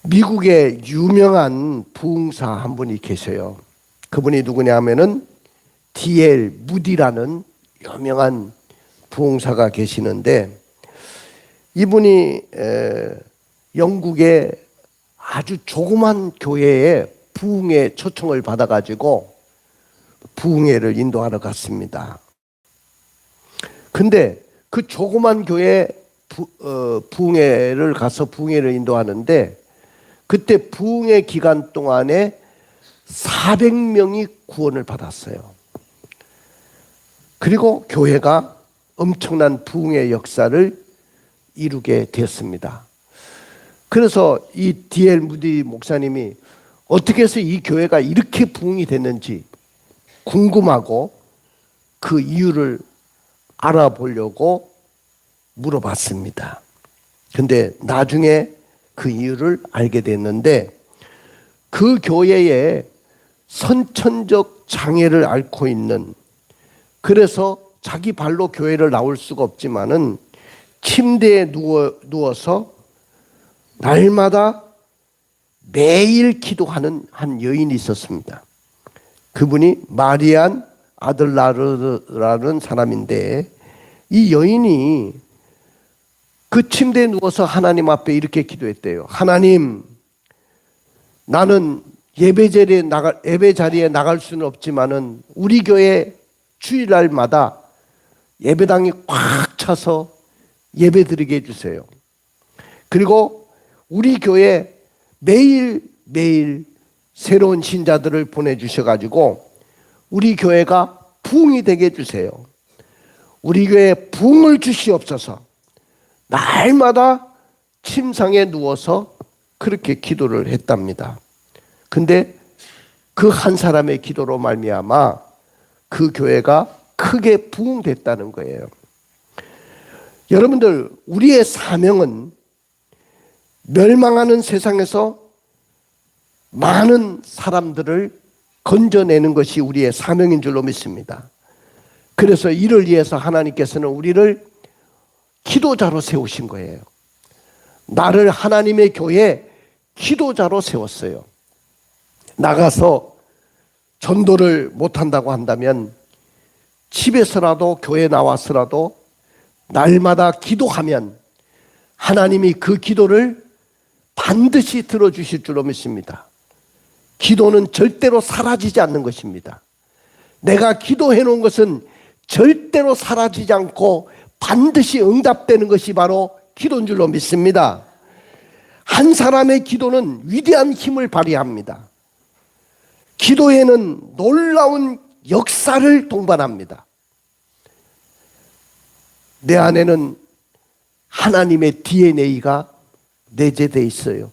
미국에 유명한 부흥사 한 분이 계세요. 그분이 누구냐 하면은 D.L. 무디라는 유명한 부흥사가 계시는데, 이분이 영국의 아주 조그만 교회에 부흥회 초청을 받아가지고 부흥회를 인도하러 갔습니다. 근데 그 조그만 교회 부흥회를 가서 부흥회를 인도하는데, 그때 부흥회 기간 동안에 400명이 구원을 받았어요. 그리고 교회가 엄청난 부흥의 역사를 이루게 되었습니다. 그래서 이 D.L. 무디 목사님이 어떻게 해서 이 교회가 이렇게 부흥이 됐는지 궁금하고 그 이유를 알아보려고 물어봤습니다. 근데 나중에 그 이유를 알게 됐는데, 그 교회에 선천적 장애를 앓고 있는, 그래서 자기 발로 교회를 나올 수가 없지만은 침대에 누워서 날마다 매일 기도하는 한 여인이 있었습니다. 그분이 마리안 아들라르라는 사람인데, 이 여인이 그 침대에 누워서 하나님 앞에 이렇게 기도했대요. 하나님, 나는 예배 자리에 나갈 수는 없지만은 우리 교회 주일날마다 예배당이 꽉 차서 예배 드리게 해주세요. 그리고 우리 교회 매일 새로운 신자들을 보내주셔가지고 우리 교회가 부흥이 되게 해주세요. 우리 교회에 부흥을 주시옵소서. 날마다 침상에 누워서 그렇게 기도를 했답니다. 근데 그 한 사람의 기도로 말미암아 그 교회가 크게 부흥됐다는 거예요. 여러분들, 우리의 사명은 멸망하는 세상에서 많은 사람들을 건져내는 것이 우리의 사명인 줄로 믿습니다. 그래서 이를 위해서 하나님께서는 우리를 기도자로 세우신 거예요. 나를 하나님의 교회 기도자로 세웠어요. 나가서 전도를 못한다고 한다면 집에서라도 교회 나와서라도 날마다 기도하면 하나님이 그 기도를 반드시 들어주실 줄로 믿습니다. 기도는 절대로 사라지지 않는 것입니다. 내가 기도해 놓은 것은 절대로 사라지지 않고 반드시 응답되는 것이 바로 기도인 줄로 믿습니다. 한 사람의 기도는 위대한 힘을 발휘합니다. 기도에는 놀라운 역사를 동반합니다. 내 안에는 하나님의 DNA가 내재되어 있어요.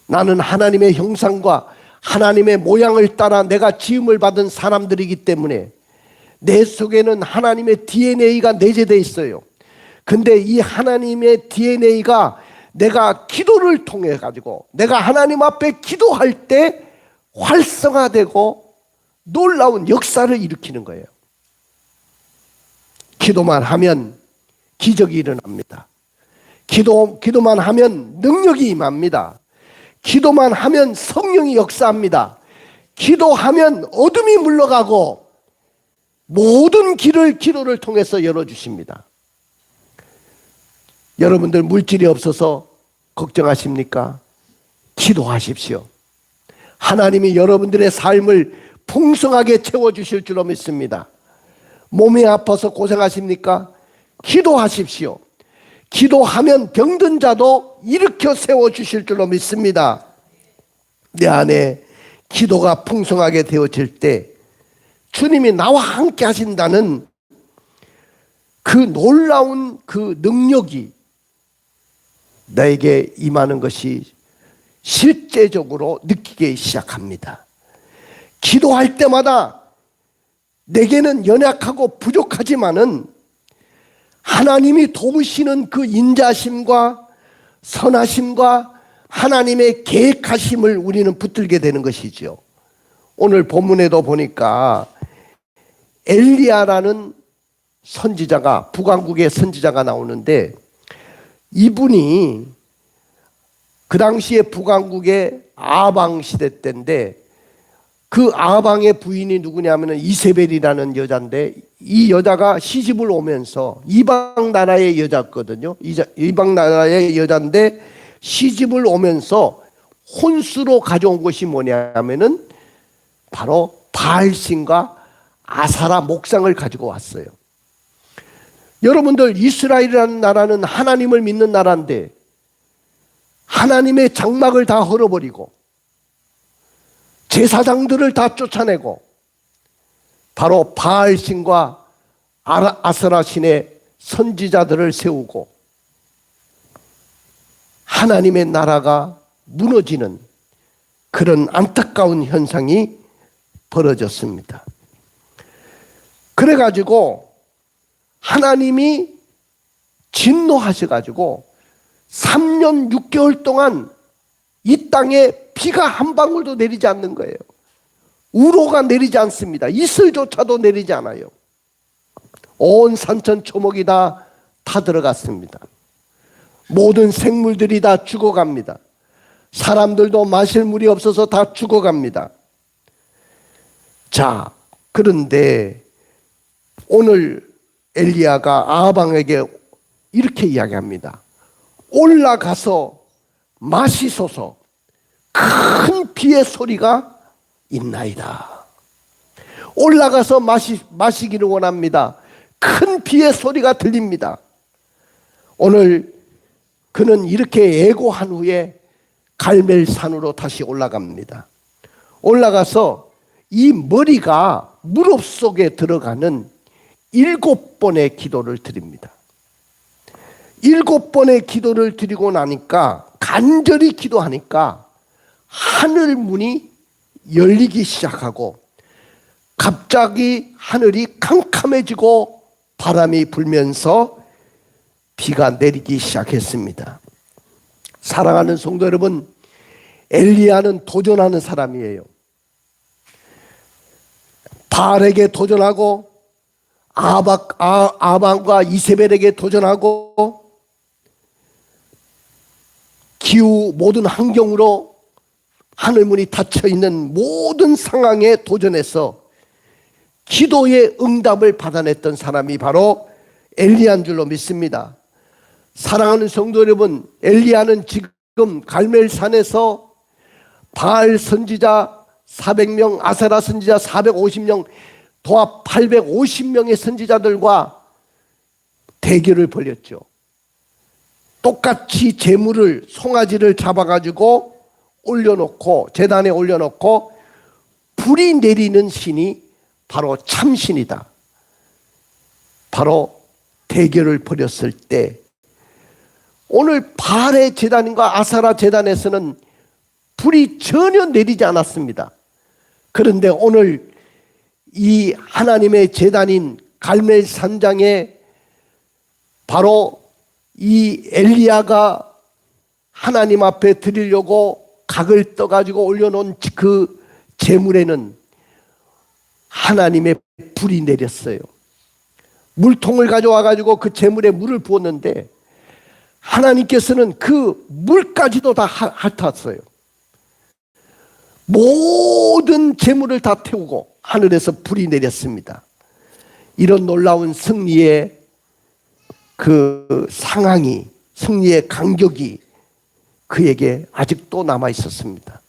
나는 하나님의 형상과 하나님의 모양을 따라 내가 지음을 받은 사람들이기 때문에 내 속에는 하나님의 DNA가 내재되어 있어요. 근데 이 하나님의 DNA가 내가 기도를 통해 가지고 내가 하나님 앞에 기도할 때 활성화되고 놀라운 역사를 일으키는 거예요. 기도만 하면 기적이 일어납니다. 기도만 하면 능력이 임합니다. 기도만 하면 성령이 역사합니다. 기도하면 어둠이 물러가고 모든 길을 기도를 통해서 열어주십니다. 여러분들 물질이 없어서 걱정하십니까? 기도하십시오. 하나님이 여러분들의 삶을 풍성하게 채워주실 줄로 믿습니다. 몸이 아파서 고생하십니까? 기도하십시오. 기도하면 병든 자도 일으켜 세워주실 줄로 믿습니다. 내 안에 기도가 풍성하게 되어질 때 주님이 나와 함께 하신다는 그 놀라운 그 능력이 나에게 임하는 것이 실제적으로 느끼기 시작합니다. 기도할 때마다 내게는 연약하고 부족하지만은 하나님이 도우시는 그 인자심과 선하심과 하나님의 계획하심을 우리는 붙들게 되는 것이죠. 오늘 본문에도 보니까 엘리야라는 선지자가, 북왕국의 선지자가 나오는데, 이분이 그 당시에 북왕국의 아방 시대 때인데 그 아방의 부인이 누구냐면 이세벨이라는 여자인데 이 여자가 시집을 오면서 이방 나라의 여자거든요. 이방 나라의 여자인데 시집을 오면서 혼수로 가져온 것이 뭐냐면은 바로 바알신과 아사라 목상을 가지고 왔어요. 여러분들, 이스라엘이라는 나라는 하나님을 믿는 나라인데 하나님의 장막을 다 헐어버리고 제사장들을 다 쫓아내고 바로 바알신과 아스라신의 선지자들을 세우고 하나님의 나라가 무너지는 그런 안타까운 현상이 벌어졌습니다. 그래가지고 하나님이 진노하셔가지고 3년 6개월 동안 이 땅에 비가 한 방울도 내리지 않는 거예요. 우로가 내리지 않습니다. 이슬조차도 내리지 않아요. 온 산천 초목이 다 타들어갔습니다. 모든 생물들이 다 죽어갑니다. 사람들도 마실 물이 없어서 다 죽어갑니다. 자, 그런데 오늘 엘리야가 아하방에게 이렇게 이야기합니다. 올라가서 마시소서, 큰 비의 소리가 있나이다. 올라가서 마시기를 원합니다. 큰 비의 소리가 들립니다. 오늘 그는 이렇게 애고한 후에 갈멜산으로 다시 올라갑니다. 올라가서 이 머리가 무릎 속에 들어가는 7번의 기도를 드립니다. 7번의 기도를 드리고 나니까, 간절히 기도하니까 하늘 문이 열리기 시작하고 갑자기 하늘이 캄캄해지고 바람이 불면서 비가 내리기 시작했습니다. 사랑하는 성도 여러분, 엘리야는 도전하는 사람이에요. 바알에게 도전하고 아방과 이세벨에게 도전하고 기후 모든 환경으로 하늘문이 닫혀있는 모든 상황에 도전해서 기도의 응답을 받아냈던 사람이 바로 엘리야인 줄로 믿습니다. 사랑하는 성도 여러분, 엘리야는 지금 갈멜산에서 바알 선지자 400명, 아세라 선지자 450명, 도합 850명의 선지자들과 대결을 벌였죠. 똑같이 제물을, 송아지를 잡아가지고 올려놓고, 제단에 올려놓고 불이 내리는 신이 바로 참신이다. 바로 대결을 벌였을 때 오늘 바알의 제단과 아사라 제단에서는 불이 전혀 내리지 않았습니다. 그런데 오늘 이 하나님의 제단인 갈멜 산장에 바로 이 엘리야가 하나님 앞에 드리려고 각을 떠가지고 올려놓은 그 제물에는 하나님의 불이 내렸어요. 물통을 가져와가지고 그 제물에 물을 부었는데 하나님께서는 그 물까지도 다 핥았어요. 모든 제물을 다 태우고 하늘에서 불이 내렸습니다. 이런 놀라운 승리의 그 상황이, 승리의 간격이 그에게 아직도 남아 있었습니다.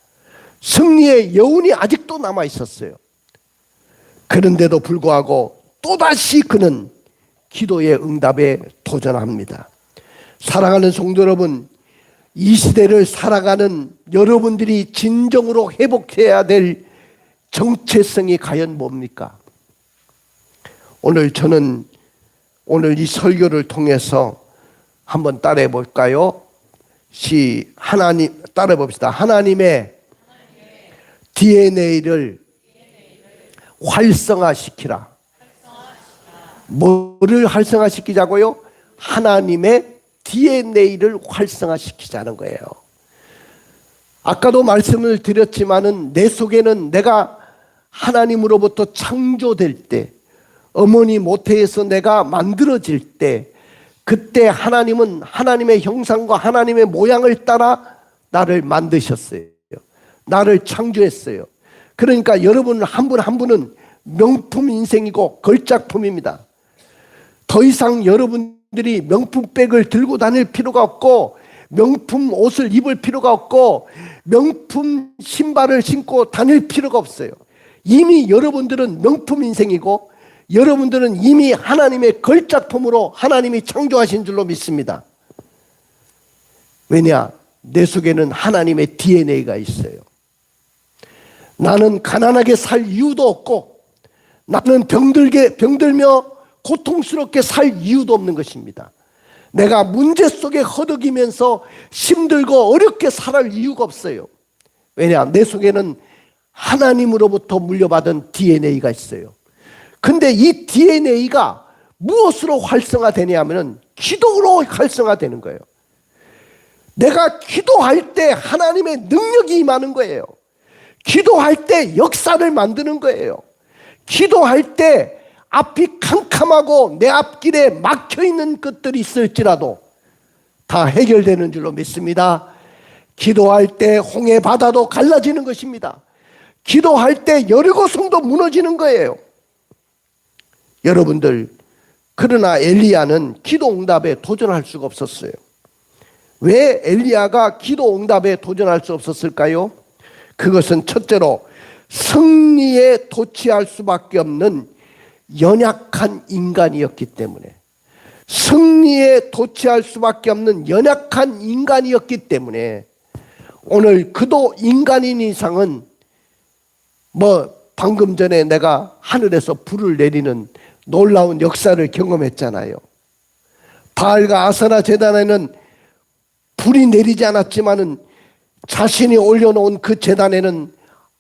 승리의 여운이 아직도 남아 있었어요. 그런데도 불구하고 또다시 그는 기도의 응답에 도전합니다. 사랑하는 성도 여러분, 이 시대를 살아가는 여러분들이 진정으로 회복해야 될 정체성이 과연 뭡니까? 오늘 저는 오늘 이 설교를 통해서 한번 따라해 볼까요? 하나님 따라해 봅시다. 하나님의 DNA를 활성화시키라. 뭐를 활성화시키자고요? 하나님의 DNA를 활성화시키자는 거예요. 아까도 말씀을 드렸지만은 내 속에는 내가 하나님으로부터 창조될 때, 어머니 모태에서 내가 만들어질 때, 그때 하나님은 하나님의 형상과 하나님의 모양을 따라 나를 만드셨어요. 나를 창조했어요. 그러니까 여러분 한 분 한 분은 명품 인생이고 걸작품입니다. 더 이상 여러분들이 명품백을 들고 다닐 필요가 없고, 명품 옷을 입을 필요가 없고, 명품 신발을 신고 다닐 필요가 없어요. 이미 여러분들은 명품 인생이고, 여러분들은 이미 하나님의 걸작품으로 하나님이 창조하신 줄로 믿습니다. 왜냐? 내 속에는 하나님의 DNA가 있어요. 나는 가난하게 살 이유도 없고, 나는 병들며 고통스럽게 살 이유도 없는 것입니다. 내가 문제 속에 허덕이면서 힘들고 어렵게 살아갈 이유가 없어요. 왜냐? 내 속에는 하나님으로부터 물려받은 DNA가 있어요. 근데 이 DNA가 무엇으로 활성화되냐 하면 기도로 활성화되는 거예요. 내가 기도할 때 하나님의 능력이 임하는 거예요. 기도할 때 역사를 만드는 거예요. 기도할 때 앞이 캄캄하고 내 앞길에 막혀있는 것들이 있을지라도 다 해결되는 줄로 믿습니다. 기도할 때 홍해 바다도 갈라지는 것입니다. 기도할 때 여리고 성도 무너지는 거예요. 여러분들, 그러나 엘리야는 기도 응답에 도전할 수가 없었어요. 왜 엘리야가 기도 응답에 도전할 수 없었을까요? 그것은 첫째로 승리에 도취할 수밖에 없는 연약한 인간이었기 때문에, 승리에 도취할 수밖에 없는 연약한 인간이었기 때문에, 오늘 그도 인간인 이상은 방금 전에 내가 하늘에서 불을 내리는 놀라운 역사를 경험했잖아요. 바알과 아세라 제단에는 불이 내리지 않았지만은 자신이 올려놓은 그 제단에는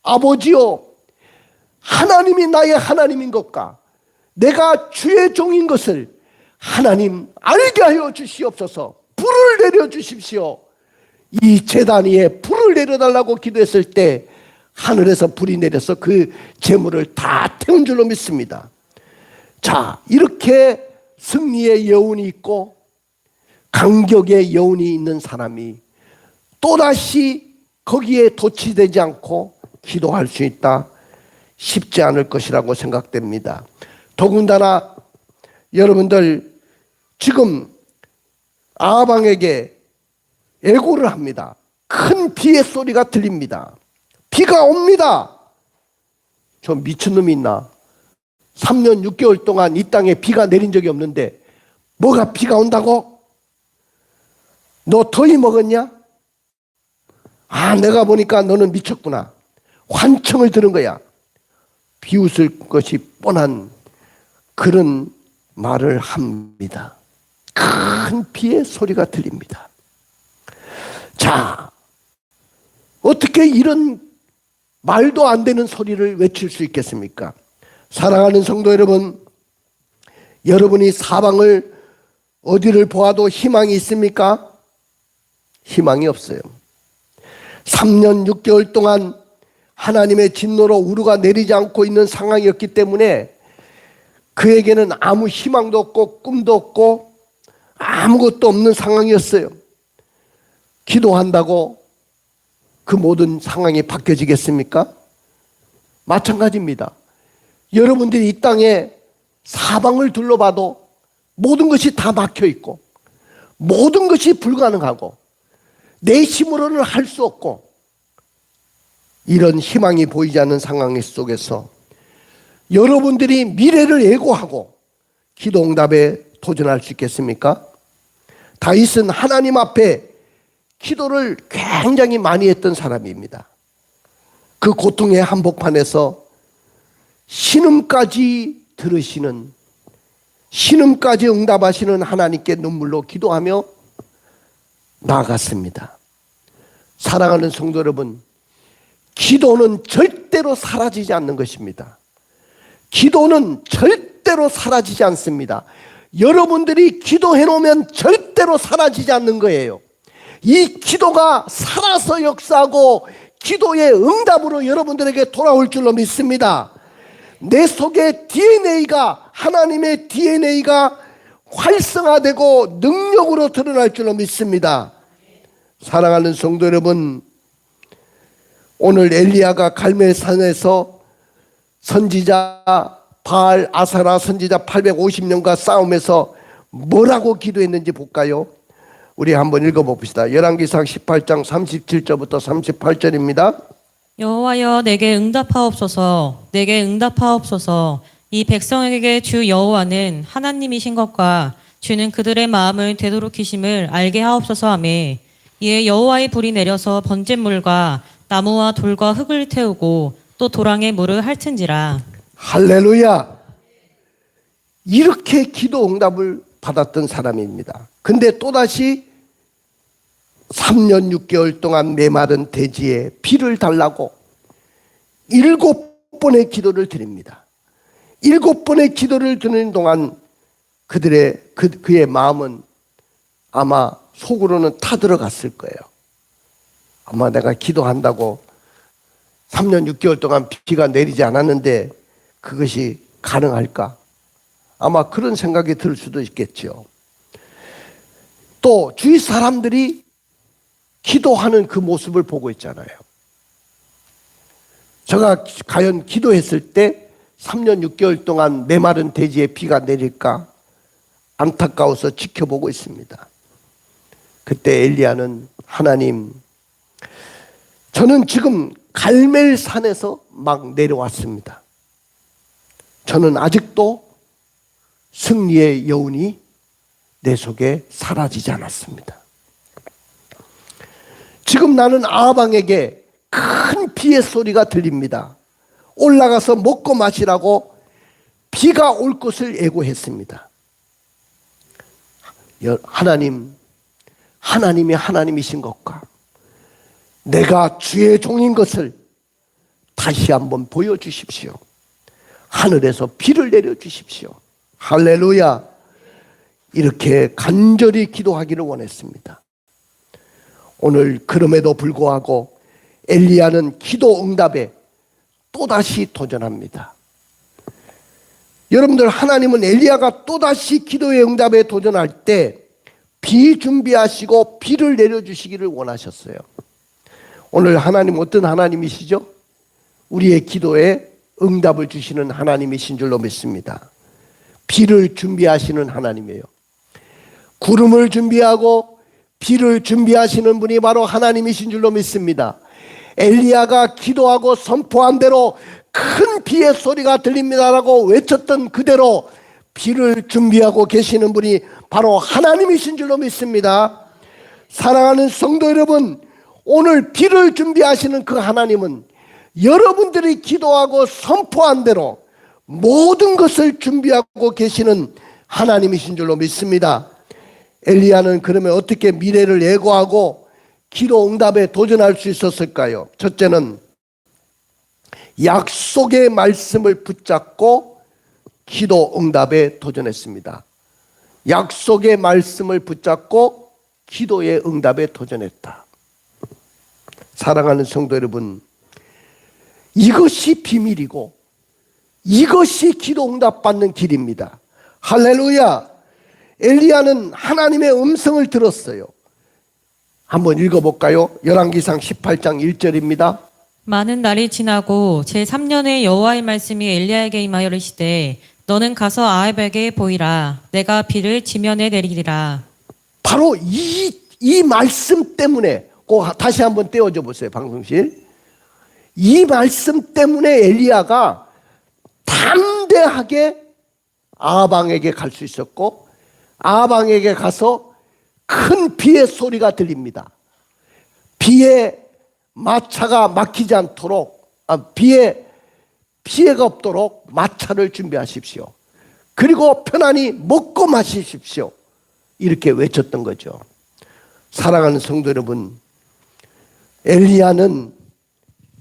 아버지여, 하나님이 나의 하나님인 것과 내가 주의 종인 것을 하나님 알게 하여 주시옵소서, 불을 내려 주십시오. 이 제단 위에 불을 내려달라고 기도했을 때 하늘에서 불이 내려서 그 재물을 다 태운 줄로 믿습니다. 자, 이렇게 승리의 여운이 있고 강격의 여운이 있는 사람이 또다시 거기에 도취되지 않고 기도할 수 있다? 쉽지 않을 것이라고 생각됩니다. 더군다나 여러분들, 지금 아합왕에게 애고를 합니다. 큰 비의 소리가 들립니다. 비가 옵니다. 저 미친놈이 있나? 3년 6개월 동안 이 땅에 비가 내린 적이 없는데 뭐가 비가 온다고? 너 더위 먹었냐? 아, 내가 보니까 너는 미쳤구나. 환청을 들은 거야. 비웃을 것이 뻔한 그런 말을 합니다. 큰 비의 소리가 들립니다. 자, 어떻게 이런 말도 안 되는 소리를 외칠 수 있겠습니까? 사랑하는 성도 여러분, 여러분이 사방을 어디를 보아도 희망이 있습니까? 희망이 없어요. 3년 6개월 동안 하나님의 진노로 우루가 내리지 않고 있는 상황이었기 때문에 그에게는 아무 희망도 없고 꿈도 없고 아무것도 없는 상황이었어요. 기도한다고 그 모든 상황이 바뀌어지겠습니까? 마찬가지입니다. 여러분들이 이 땅에 사방을 둘러봐도 모든 것이 다 막혀 있고 모든 것이 불가능하고 내 힘으로는 할 수 없고 이런 희망이 보이지 않는 상황 속에서 여러분들이 미래를 예고하고 기도 응답에 도전할 수 있겠습니까? 다윗은 하나님 앞에 기도를 굉장히 많이 했던 사람입니다. 그 고통의 한복판에서 신음까지 들으시는, 신음까지 응답하시는 하나님께 눈물로 기도하며 나아갔습니다. 사랑하는 성도 여러분, 기도는 절대로 사라지지 않는 것입니다. 기도는 절대로 사라지지 않습니다. 여러분들이 기도해 놓으면 절대로 사라지지 않는 거예요. 이 기도가 살아서 역사하고 기도의 응답으로 여러분들에게 돌아올 줄로 믿습니다. 내 속에 DNA가, 하나님의 DNA가 활성화되고 능력으로 드러날 줄로 믿습니다. 사랑하는 성도 여러분, 오늘 엘리야가 갈멜산에서 선지자 바알 아사라 선지자 850명과 싸움에서 뭐라고 기도했는지 볼까요? 우리 한번 읽어봅시다. 열왕기상 18장 37절부터 38절입니다. 여호와여 내게 응답하옵소서. 내게 응답하옵소서. 이 백성에게 주 여호와는 하나님이신 것과 주는 그들의 마음을 되도록이심을 알게 하옵소서 하매 이에 여호와의 불이 내려서 번제물과 나무와 돌과 흙을 태우고 또 도랑에 물을 핥은지라. 할렐루야. 이렇게 기도 응답을 받았던 사람입니다. 근데 또다시 3년 6개월 동안 메마른 대지에 비를 달라고 7번의 기도를 드립니다. 7번의 기도를 드리는 동안 그의 마음은 아마 속으로는 타들어갔을 거예요. 아마 내가 기도한다고 3년 6개월 동안 비가 내리지 않았는데 그것이 가능할까? 아마 그런 생각이 들 수도 있겠죠. 또 주위 사람들이 기도하는 그 모습을 보고 있잖아요. 제가 과연 기도했을 때 3년 6개월 동안 메마른 대지에 비가 내릴까 안타까워서 지켜보고 있습니다. 그때 엘리야는 하나님, 저는 지금 갈멜산에서 막 내려왔습니다. 저는 아직도 승리의 여운이 내 속에 사라지지 않았습니다. 지금 나는 아합왕에게 큰 비의 소리가 들립니다. 올라가서 먹고 마시라고 비가 올 것을 예고했습니다. 하나님이 하나님이신 것과 내가 주의 종인 것을 다시 한번 보여주십시오. 하늘에서 비를 내려주십시오. 할렐루야. 이렇게 간절히 기도하기를 원했습니다. 오늘 그럼에도 불구하고 엘리야는 기도 응답에 또다시 도전합니다. 여러분들, 하나님은 엘리야가 또다시 기도의 응답에 도전할 때 비 준비하시고 비를 내려주시기를 원하셨어요. 오늘 하나님 어떤 하나님이시죠? 우리의 기도에 응답을 주시는 하나님이신 줄로 믿습니다. 비를 준비하시는 하나님이에요. 구름을 준비하고 비를 준비하시는 분이 바로 하나님이신 줄로 믿습니다. 엘리야가 기도하고 선포한 대로 큰 비의 소리가 들립니다라고 외쳤던 그대로 비를 준비하고 계시는 분이 바로 하나님이신 줄로 믿습니다. 사랑하는 성도 여러분, 오늘 비를 준비하시는 그 하나님은 여러분들이 기도하고 선포한 대로 모든 것을 준비하고 계시는 하나님이신 줄로 믿습니다. 엘리야는 그러면 어떻게 미래를 예고하고 기도 응답에 도전할 수 있었을까요? 첫째는 약속의 말씀을 붙잡고 기도 응답에 도전했습니다. 약속의 말씀을 붙잡고 기도의 응답에 도전했다. 사랑하는 성도 여러분, 이것이 비밀이고 이것이 기도 응답 받는 길입니다. 할렐루야. 엘리야는 하나님의 음성을 들었어요. 한번 읽어볼까요? 열왕기상 18장 1절입니다. 많은 날이 지나고 제3년에 여호와의 말씀이 엘리야에게 임하여 이르시되 너는 가서 아합에게 보이라. 내가 비를 지면에 내리리라. 바로 이 말씀 때문에, 다시 한번 떼어줘 보세요, 방송실. 이 말씀 때문에 엘리야가 담대하게 아합왕에게 갈 수 있었고, 아합왕에게 가서 큰 비의 소리가 들립니다. 비에 마차가 막히지 않도록, 비에 피해가 없도록 마차를 준비하십시오. 그리고 편안히 먹고 마시십시오. 이렇게 외쳤던 거죠. 사랑하는 성도 여러분, 엘리야는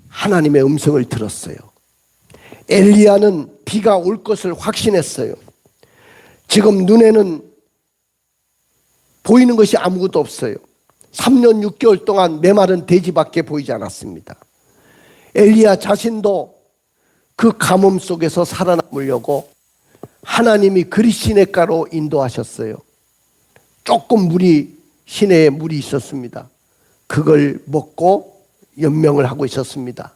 하나님의 음성을 들었어요. 엘리야는 비가 올 것을 확신했어요. 지금 눈에는 보이는 것이 아무것도 없어요. 3년 6개월 동안 메마른 대지밖에 보이지 않았습니다. 엘리야 자신도 그 가뭄 속에서 살아남으려고 하나님이 그리 시냇가로 인도하셨어요. 조금 시내에 물이 있었습니다. 그걸 먹고 연명을 하고 있었습니다.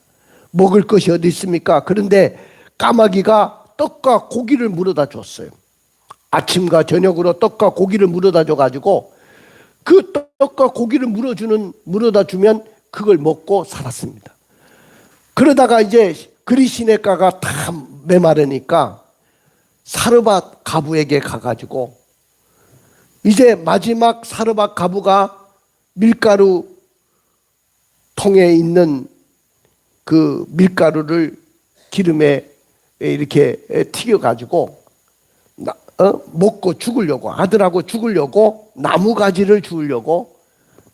먹을 것이 어디 있습니까? 그런데 까마귀가 떡과 고기를 물어다 줬어요. 아침과 저녁으로 떡과 고기를 물어다 줘가지고 그 떡과 고기를 물어다 주면 그걸 먹고 살았습니다. 그러다가 이제 그리 시냇가가 다 메마르니까 사르밧 가부에게 가가지고 이제 마지막 사르밧 가부가 밀가루 통에 있는 그 밀가루를 기름에 이렇게 튀겨가지고 먹고 죽으려고, 아들하고 죽으려고 나무가지를 주우려고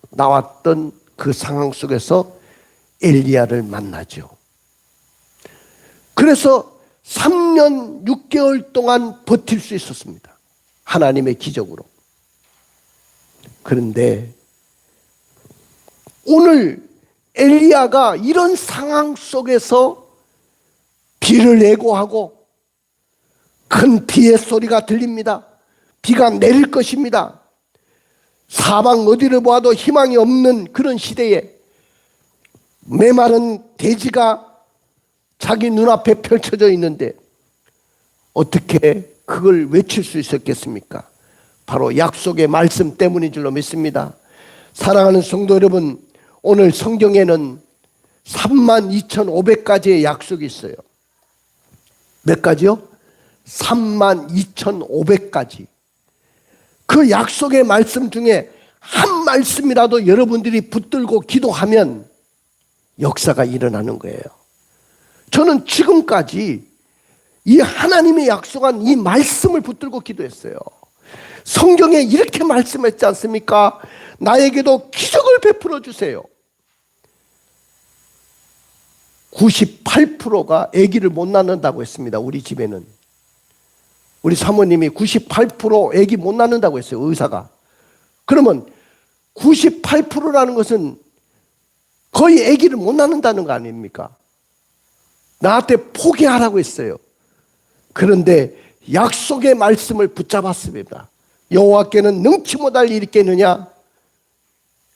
나왔던 그 상황 속에서 엘리야를 만나죠. 그래서 3년 6개월 동안 버틸 수 있었습니다. 하나님의 기적으로. 그런데 오늘 엘리야가 이런 상황 속에서 비를 예고하고 큰 비의 소리가 들립니다. 비가 내릴 것입니다. 사방 어디를 보아도 희망이 없는 그런 시대에 메마른 대지가 자기 눈앞에 펼쳐져 있는데 어떻게 그걸 외칠 수 있었겠습니까? 바로 약속의 말씀 때문인 줄로 믿습니다. 사랑하는 성도 여러분, 오늘 성경에는 32,500가지의 약속이 있어요. 몇 가지요? 32,500가지. 그 약속의 말씀 중에 한 말씀이라도 여러분들이 붙들고 기도하면 역사가 일어나는 거예요. 저는 지금까지 이 하나님의 약속한 이 말씀을 붙들고 기도했어요. 성경에 이렇게 말씀했지 않습니까? 나에게도 기적을 베풀어 주세요. 98%가 아기를 못 낳는다고 했습니다. 우리 집에는. 우리 사모님이 98% 아기 못 낳는다고 했어요. 의사가. 그러면 98%라는 것은 거의 아기를 못 낳는다는 거 아닙니까? 나한테 포기하라고 했어요. 그런데 약속의 말씀을 붙잡았습니다. 여호와께는 능치 못할 일이 있겠느냐?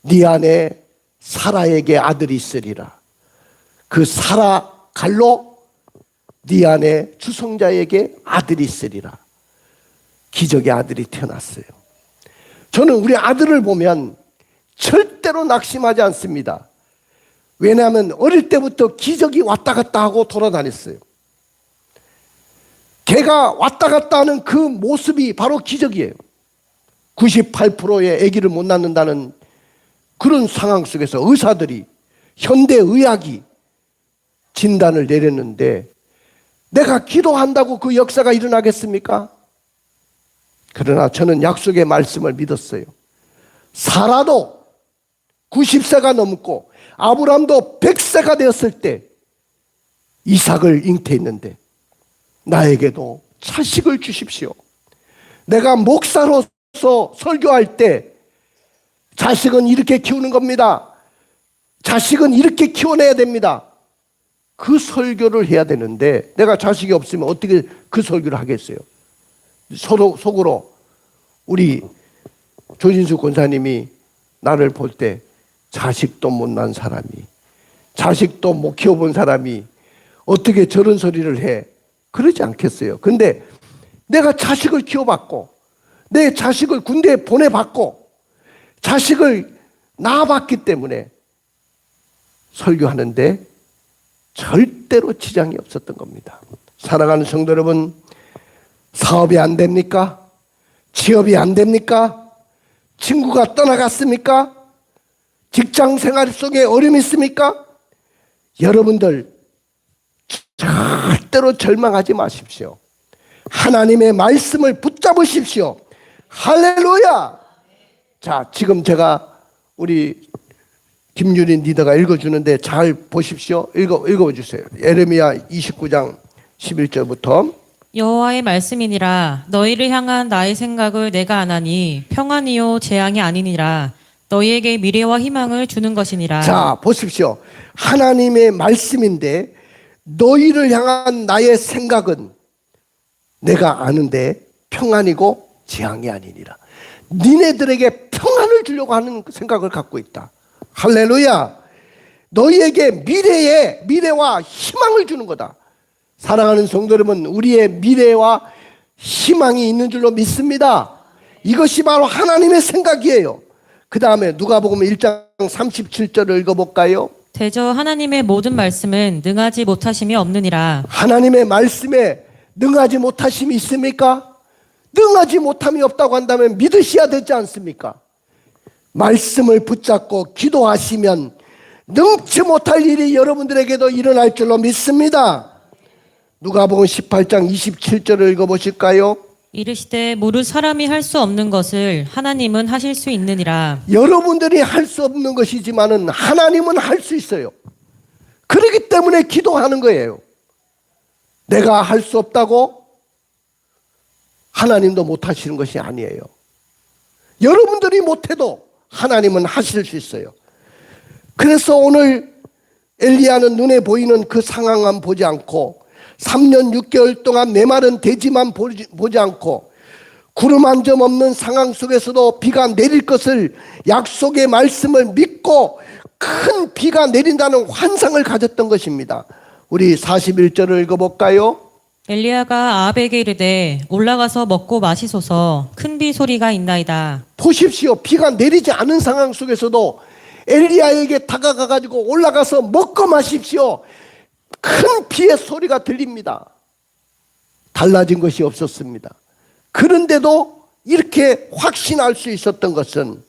네 안에 사라에게 아들이 있으리라. 그 사라 갈로 네 안에 주성자에게 아들이 있으리라. 기적의 아들이 태어났어요. 저는 우리 아들을 보면 절대로 낙심하지 않습니다. 왜냐하면 어릴 때부터 기적이 왔다 갔다 하고 돌아다녔어요. 걔가 왔다 갔다 하는 그 모습이 바로 기적이에요. 98%의 아기를 못 낳는다는 그런 상황 속에서 의사들이, 현대의학이 진단을 내렸는데 내가 기도한다고 그 역사가 일어나겠습니까? 그러나 저는 약속의 말씀을 믿었어요. 사라도 90세가 넘고 아브람도 100세가 되었을 때 이삭을 잉태했는데 나에게도 자식을 주십시오. 내가 목사로서 설교할 때 자식은 이렇게 키우는 겁니다. 자식은 이렇게 키워내야 됩니다. 그 설교를 해야 되는데 내가 자식이 없으면 어떻게 그 설교를 하겠어요? 속으로 우리 조진수 권사님이 나를 볼 때 자식도 못 낳은 사람이, 자식도 못 키워본 사람이 어떻게 저런 소리를 해? 그러지 않겠어요. 근데 내가 자식을 키워봤고 내 자식을 군대에 보내봤고 자식을 낳아봤기 때문에 설교하는데 절대로 지장이 없었던 겁니다. 사랑하는 성도 여러분, 사업이 안 됩니까? 취업이 안 됩니까? 친구가 떠나갔습니까? 직장 생활 속에 어려움이 있습니까? 여러분들 절대로 절망하지 마십시오. 하나님의 말씀을 붙잡으십시오. 할렐루야! 자, 지금 제가 우리 김유린 리더가 읽어주는데 잘 보십시오. 읽어주세요. 예레미야 29장 11절부터. 여호와의 말씀이니라. 너희를 향한 나의 생각을 내가 아나니 평안이요 재앙이 아니니라. 너희에게 미래와 희망을 주는 것이니라. 자, 보십시오. 하나님의 말씀인데 너희를 향한 나의 생각은 내가 아는데 평안이고 재앙이 아니니라. 니네들에게 평안을 주려고 하는 생각을 갖고 있다. 할렐루야. 너희에게 미래와 희망을 주는 거다. 사랑하는 성도 여러분, 우리의 미래와 희망이 있는 줄로 믿습니다. 이것이 바로 하나님의 생각이에요. 그 다음에 누가복음 1장 37절을 읽어볼까요? 대저 하나님의 모든 말씀은 능하지 못하심이 없느니라. 하나님의 말씀에 능하지 못하심이 있습니까? 능하지 못함이 없다고 한다면 믿으셔야 되지 않습니까? 말씀을 붙잡고 기도하시면 능치 못할 일이 여러분들에게도 일어날 줄로 믿습니다. 누가복음 18장 27절을 읽어보실까요? 이르시되 무릇 사람이 할 수 없는 것을 하나님은 하실 수 있느니라. 여러분들이 할 수 없는 것이지만은 하나님은 할 수 있어요. 그렇기 때문에 기도하는 거예요. 내가 할 수 없다고 하나님도 못 하시는 것이 아니에요. 여러분들이 못해도 하나님은 하실 수 있어요. 그래서 오늘 엘리야는 눈에 보이는 그 상황만 보지 않고 3년 6개월 동안 메마른 대지만 보지 않고 구름 한 점 없는 상황 속에서도 비가 내릴 것을 약속의 말씀을 믿고 큰 비가 내린다는 환상을 가졌던 것입니다. 우리 41절을 읽어볼까요? 엘리야가 아합에게 이르되 올라가서 먹고 마시소서 큰 비 소리가 있나이다. 보십시오. 비가 내리지 않은 상황 속에서도 엘리야에게 다가가가지고 올라가서 먹고 마십시오. 큰 비의 소리가 들립니다. 달라진 것이 없었습니다. 그런데도 이렇게 확신할 수 있었던 것은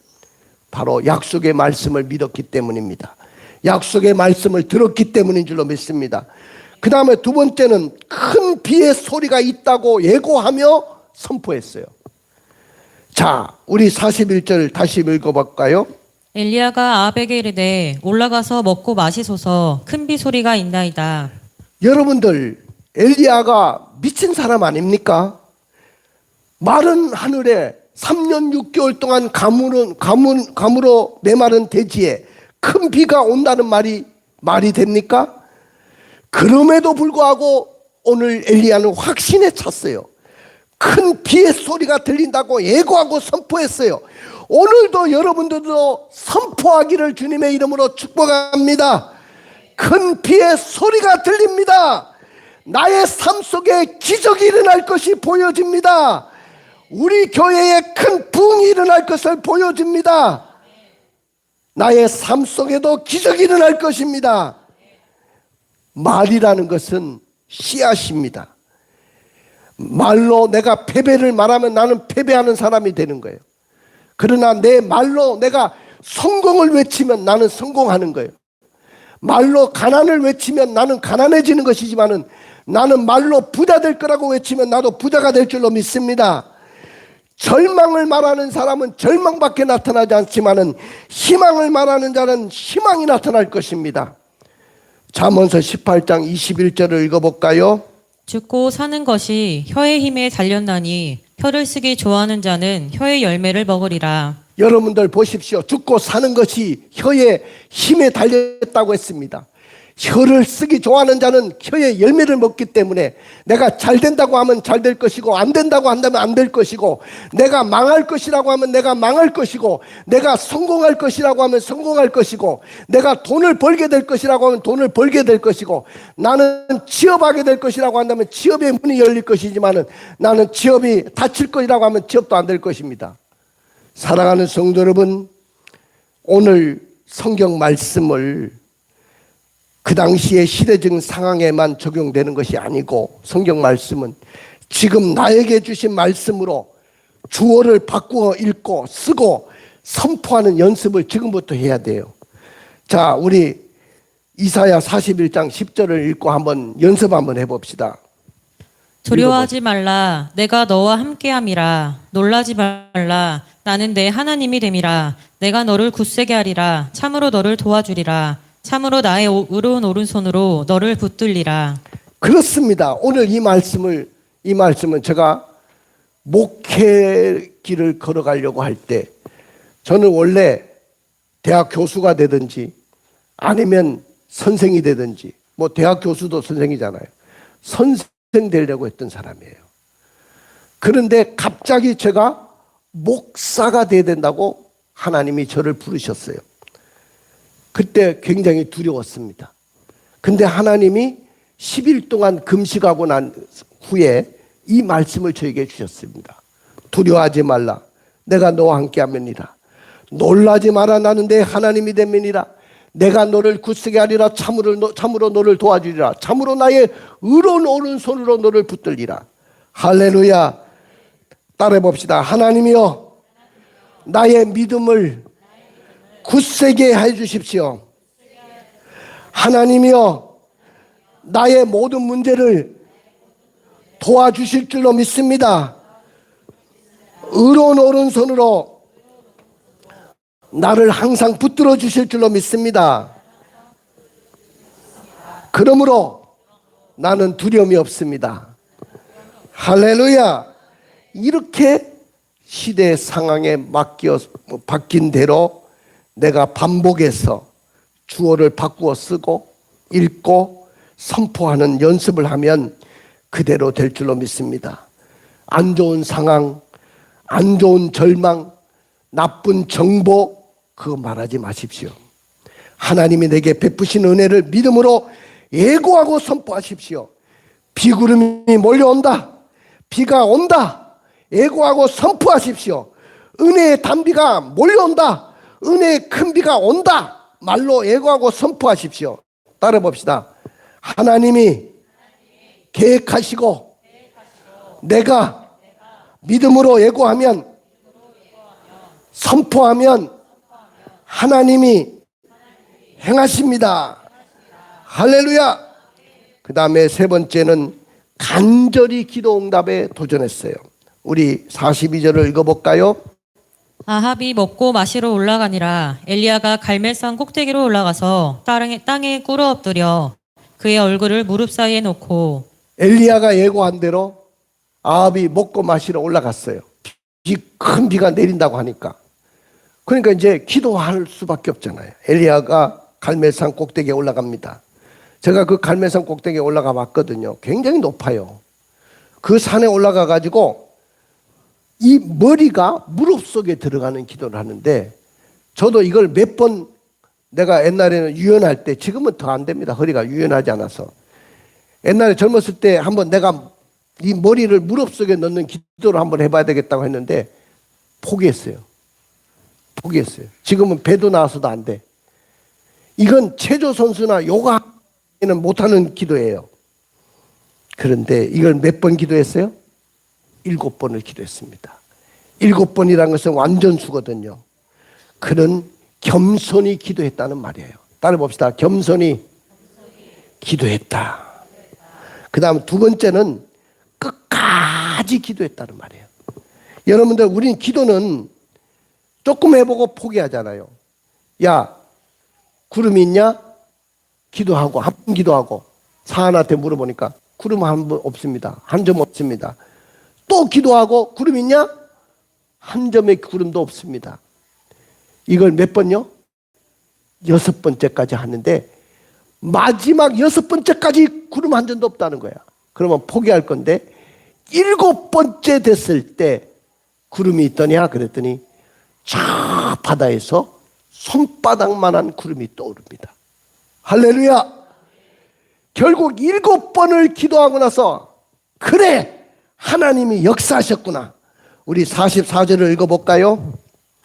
바로 약속의 말씀을 믿었기 때문입니다. 약속의 말씀을 들었기 때문인 줄로 믿습니다. 그 다음에 두 번째는 큰 비의 소리가 있다고 예고하며 선포했어요. 자, 우리 41절 다시 읽어볼까요? 엘리야가 아합에게 이르되 올라가서 먹고 마시소서 큰 비 소리가 있나이다. 여러분들, 엘리야가 미친 사람 아닙니까? 마른 하늘에 3년 6개월 동안 가물어 메마른 대지에 큰 비가 온다는 말이 됩니까? 그럼에도 불구하고 오늘 엘리야는 확신에 찼어요. 큰 비의 소리가 들린다고 예고하고 선포했어요. 오늘도 여러분들도 선포하기를 주님의 이름으로 축복합니다. 큰 비의 소리가 들립니다. 나의 삶 속에 기적이 일어날 것이 보여집니다. 우리 교회에 큰 부흥이 일어날 것을 보여줍니다. 나의 삶 속에도 기적이 일어날 것입니다. 말이라는 것은 씨앗입니다. 말로 내가 패배를 말하면 나는 패배하는 사람이 되는 거예요. 그러나 내 말로 내가 성공을 외치면 나는 성공하는 거예요. 말로 가난을 외치면 나는 가난해지는 것이지만은 나는 말로 부자 될 거라고 외치면 나도 부자가 될 줄로 믿습니다. 절망을 말하는 사람은 절망밖에 나타나지 않지만은 희망을 말하는 자는 희망이 나타날 것입니다. 잠언서 18장 21절을 읽어볼까요? 죽고 사는 것이 혀의 힘에 달렸나니 혀를 쓰기 좋아하는 자는 혀의 열매를 먹으리라. 여러분들 보십시오. 죽고 사는 것이 혀의 힘에 달렸다고 했습니다. 혀를 쓰기 좋아하는 자는 혀의 열매를 먹기 때문에 내가 잘 된다고 하면 잘 될 것이고 안 된다고 한다면 안 될 것이고 내가 망할 것이라고 하면 내가 망할 것이고 내가 성공할 것이라고 하면 성공할 것이고 내가 돈을 벌게 될 것이라고 하면 돈을 벌게 될 것이고 나는 취업하게 될 것이라고 한다면 취업의 문이 열릴 것이지만은 나는 취업이 닫힐 것이라고 하면 취업도 안 될 것입니다. 사랑하는 성도 여러분, 오늘 성경 말씀을 그 당시의 시대적 상황에만 적용되는 것이 아니고 성경 말씀은 지금 나에게 주신 말씀으로 주어를 바꾸어 읽고 쓰고 선포하는 연습을 지금부터 해야 돼요. 자, 우리 이사야 41장 10절을 읽고 한번 연습 한번 해봅시다. 두려워하지 말라. 내가 너와 함께함이라. 놀라지 말라. 나는 내 하나님이 됨이라. 내가 너를 굳세게 하리라. 참으로 너를 도와주리라. 참으로 나의 의로운 오른손으로 너를 붙들리라. 그렇습니다. 오늘 이 말씀은 제가 목회길을 걸어가려고 할 때 저는 원래 대학 교수가 되든지 아니면 선생이 되든지 뭐 대학 교수도 선생이잖아요. 선생 되려고 했던 사람이에요. 그런데 갑자기 제가 목사가 돼야 된다고 하나님이 저를 부르셨어요. 그때 굉장히 두려웠습니다. 근데 하나님이 10일 동안 금식하고 난 후에 이 말씀을 저에게 주셨습니다. 두려워하지 말라. 내가 너와 함께 하면이라. 놀라지 마라. 나는 내 하나님이 됨이니라. 내가 너를 굳세게 하리라. 참으로 너를 도와주리라. 참으로 나의 의로운 오른손으로 너를 붙들리라. 할렐루야. 따라해 봅시다. 하나님이여, 나의 믿음을 굳세게 해 주십시오. 하나님이여, 나의 모든 문제를 도와주실 줄로 믿습니다. 의로운 오른손으로 나를 항상 붙들어 주실 줄로 믿습니다. 그러므로 나는 두려움이 없습니다. 할렐루야. 이렇게 시대 상황에 바뀐 대로 내가 반복해서 주어를 바꾸어 쓰고 읽고 선포하는 연습을 하면 그대로 될 줄로 믿습니다. 안 좋은 상황, 안 좋은 절망, 나쁜 정보 그거 말하지 마십시오. 하나님이 내게 베푸신 은혜를 믿음으로 예고하고 선포하십시오. 비구름이 몰려온다. 비가 온다. 예고하고 선포하십시오. 은혜의 단비가 몰려온다. 은혜의 큰 비가 온다. 말로 예고하고 선포하십시오. 따라 봅시다. 하나님이 계획하시고 내가 믿음으로 예고하면 선포하면 하나님이 행하십니다. 할렐루야. 그 다음에 세 번째는 간절히 기도 응답에 도전했어요. 우리 42절을 읽어볼까요? 아합이 먹고 마시러 올라가니라. 엘리야가 갈멜산 꼭대기로 올라가서 땅에 꿇어 엎드려 그의 얼굴을 무릎 사이에 놓고. 엘리야가 예고한 대로 아합이 먹고 마시러 올라갔어요. 큰 비가 내린다고 하니까. 그러니까 이제 기도할 수밖에 없잖아요. 엘리야가 갈멜산 꼭대기에 올라갑니다. 제가 그 갈멜산 꼭대기에 올라가 봤거든요. 굉장히 높아요. 그 산에 올라가 가지고 이 머리가 무릎 속에 들어가는 기도를 하는데, 저도 이걸 몇 번, 내가 옛날에는 유연할 때, 지금은 더 안 됩니다. 허리가 유연하지 않아서. 옛날에 젊었을 때 한번 내가 이 머리를 무릎 속에 넣는 기도를 한번 해봐야 되겠다고 했는데 포기했어요. 지금은 배도 나와서도 안 돼. 이건 체조 선수나 요가는 못하는 기도예요. 그런데 이걸 몇 번 기도했어요? 7번을 기도했습니다. 7번이라는 것은 완전수거든요. 그는 겸손히 기도했다는 말이에요. 따라 봅시다. 겸손히 기도했다. 그 다음 두 번째는 끝까지 기도했다는 말이에요. 여러분들, 우린 기도는 조금 해보고 포기하잖아요. 야, 구름이 있냐? 기도하고, 한 번 기도하고, 사안한테 물어보니까 구름 한 번 없습니다. 한 점 없습니다. 또 기도하고, 구름 있냐? 한 점의 구름도 없습니다. 이걸 몇 번요? 6번째까지 하는데, 마지막 6번째까지 구름 한 점도 없다는 거야. 그러면 포기할 건데, 7번째 됐을 때 구름이 있더냐? 그랬더니 저 바다에서 손바닥만한 구름이 떠오릅니다. 할렐루야. 결국 7번을 기도하고 나서, 그래, 하나님이 역사하셨구나. 우리 44절을 읽어볼까요?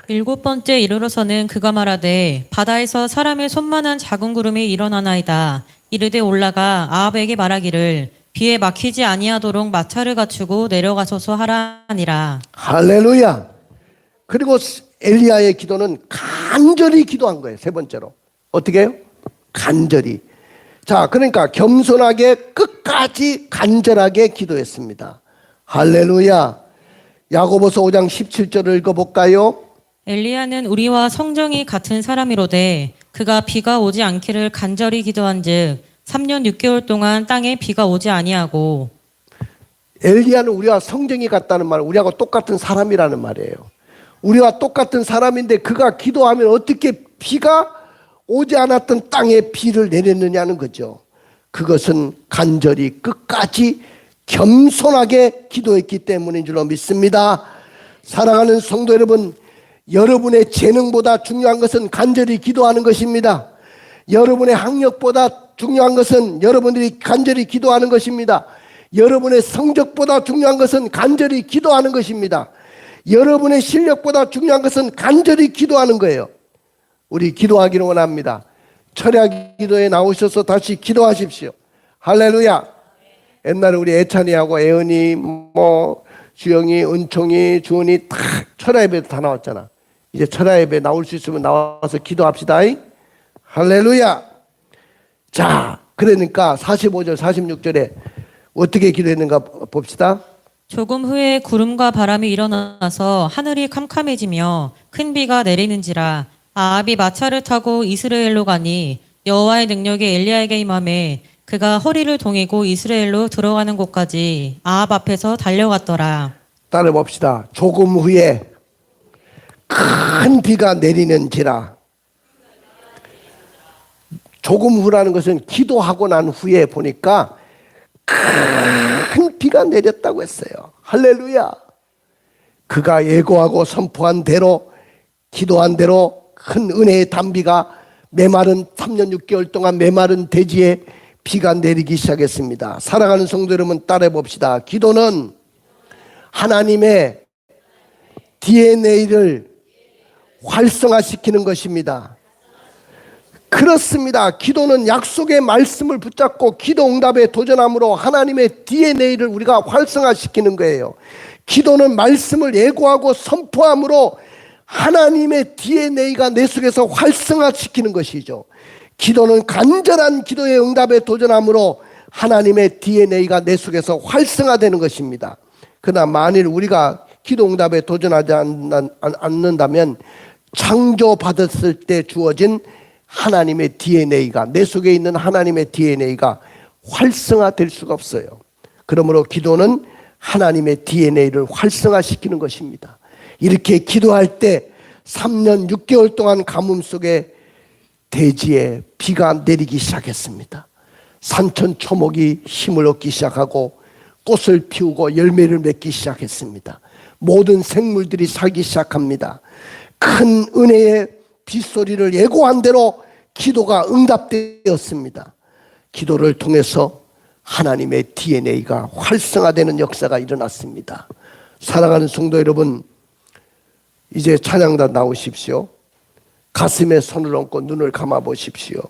7번째 이르러서는 그가 말하되 바다에서 사람의 손만한 작은 구름이 일어나나이다. 이르되 올라가 아합에게 말하기를 비에 막히지 아니하도록 마차를 갖추고 내려가소서 하라니라. 할렐루야. 그리고 엘리야의 기도는 간절히 기도한 거예요. 세 번째로. 어떻게 해요? 간절히. 자, 그러니까 겸손하게 끝까지 간절하게 기도했습니다. 할렐루야. 야고보서 5장 17절을 읽어볼까요? 엘리야는 우리와 성정이 같은 사람이로되 그가 비가 오지 않기를 간절히 기도한즉 3년 6개월 동안 땅에 비가 오지 아니하고. 엘리야는 우리와 성정이 같다는 말, 우리하고 똑같은 사람이라는 말이에요. 우리와 똑같은 사람인데 그가 기도하면 어떻게 비가 오지 않았던 땅에 비를 내렸느냐는 거죠. 그것은 간절히 끝까지 겸손하게 기도했기 때문인 줄로 믿습니다. 사랑하는 성도 여러분, 여러분의 재능보다 중요한 것은 간절히 기도하는 것입니다. 여러분의 학력보다 중요한 것은 여러분들이 간절히 기도하는 것입니다. 여러분의 성적보다 중요한 것은 간절히 기도하는 것입니다. 여러분의 실력보다 중요한 것은 간절히 기도하는 거예요. 우리 기도하기를 원합니다. 철야 기도에 나오셔서 다시 기도하십시오. 할렐루야. 옛날에 우리 애찬이하고 애은이, 주영이, 은총이, 주은이 다 철야 예배도 다 나왔잖아. 이제 철야 예배 나올 수 있으면 나와서 기도합시다. 할렐루야. 자, 그러니까 45절 46절에 어떻게 기도했는가 봅시다. 조금 후에 구름과 바람이 일어나서 하늘이 캄캄해지며 큰 비가 내리는지라 아합이 마차를 타고 이스라엘로 가니 여호와의 능력이 엘리야에게 임하매 그가 허리를 동이고 이스라엘로 들어가는 곳까지 아합 앞에서 달려갔더라. 따라 봅시다. 조금 후에 큰 비가 내리는지라. 조금 후라는 것은 기도하고 난 후에 보니까 큰 비가 내렸다고 했어요. 할렐루야. 그가 예고하고 선포한 대로, 기도한 대로 큰 은혜의 단비가 메마른 3년 6개월 동안 메마른 대지에 비가 내리기 시작했습니다. 사랑하는 성도 여러분, 따라해 봅시다. 기도는 하나님의 DNA를 활성화시키는 것입니다. 그렇습니다. 기도는 약속의 말씀을 붙잡고 기도 응답에 도전함으로 하나님의 DNA를 우리가 활성화시키는 거예요. 기도는 말씀을 예고하고 선포함으로 하나님의 DNA가 내 속에서 활성화시키는 것이죠. 기도는 간절한 기도의 응답에 도전함으로 하나님의 DNA가 내 속에서 활성화되는 것입니다. 그러나 만일 우리가 기도 응답에 도전하지 않는다면 창조받았을 때 주어진 하나님의 DNA가, 내 속에 있는 하나님의 DNA가 활성화될 수가 없어요. 그러므로 기도는 하나님의 DNA를 활성화시키는 것입니다. 이렇게 기도할 때 3년 6개월 동안 가뭄 속에 대지에 비가 내리기 시작했습니다. 산천초목이 힘을 얻기 시작하고 꽃을 피우고 열매를 맺기 시작했습니다. 모든 생물들이 살기 시작합니다. 큰 은혜의 빗소리를 예고한 대로 기도가 응답되었습니다. 기도를 통해서 하나님의 DNA가 활성화되는 역사가 일어났습니다. 사랑하는 성도 여러분, 이제 찬양단 나오십시오. 가슴에 손을 얹고 눈을 감아 보십시오.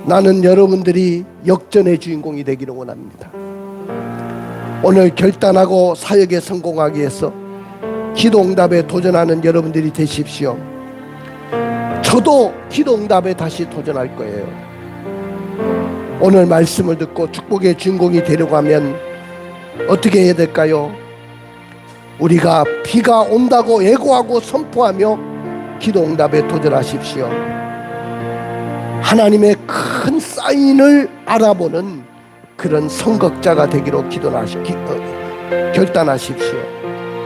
나는 여러분들이 역전의 주인공이 되기를 원합니다. 오늘 결단하고 사역에 성공하기 위해서 기도 응답에 도전하는 여러분들이 되십시오. 저도 기도 응답에 다시 도전할 거예요. 오늘 말씀을 듣고 축복의 주인공이 되려고 하면 어떻게 해야 될까요? 우리가 비가 온다고 예고하고 선포하며 기도 응답에 도전하십시오. 하나님의 큰 사인을 알아보는 그런 선각자가 되기로 결단하십시오.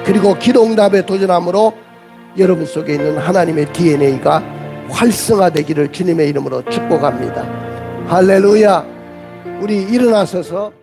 그리고 기도 응답에 도전함으로 여러분 속에 있는 하나님의 DNA가 활성화되기를 주님의 이름으로 축복합니다. 할렐루야. 우리 일어나서서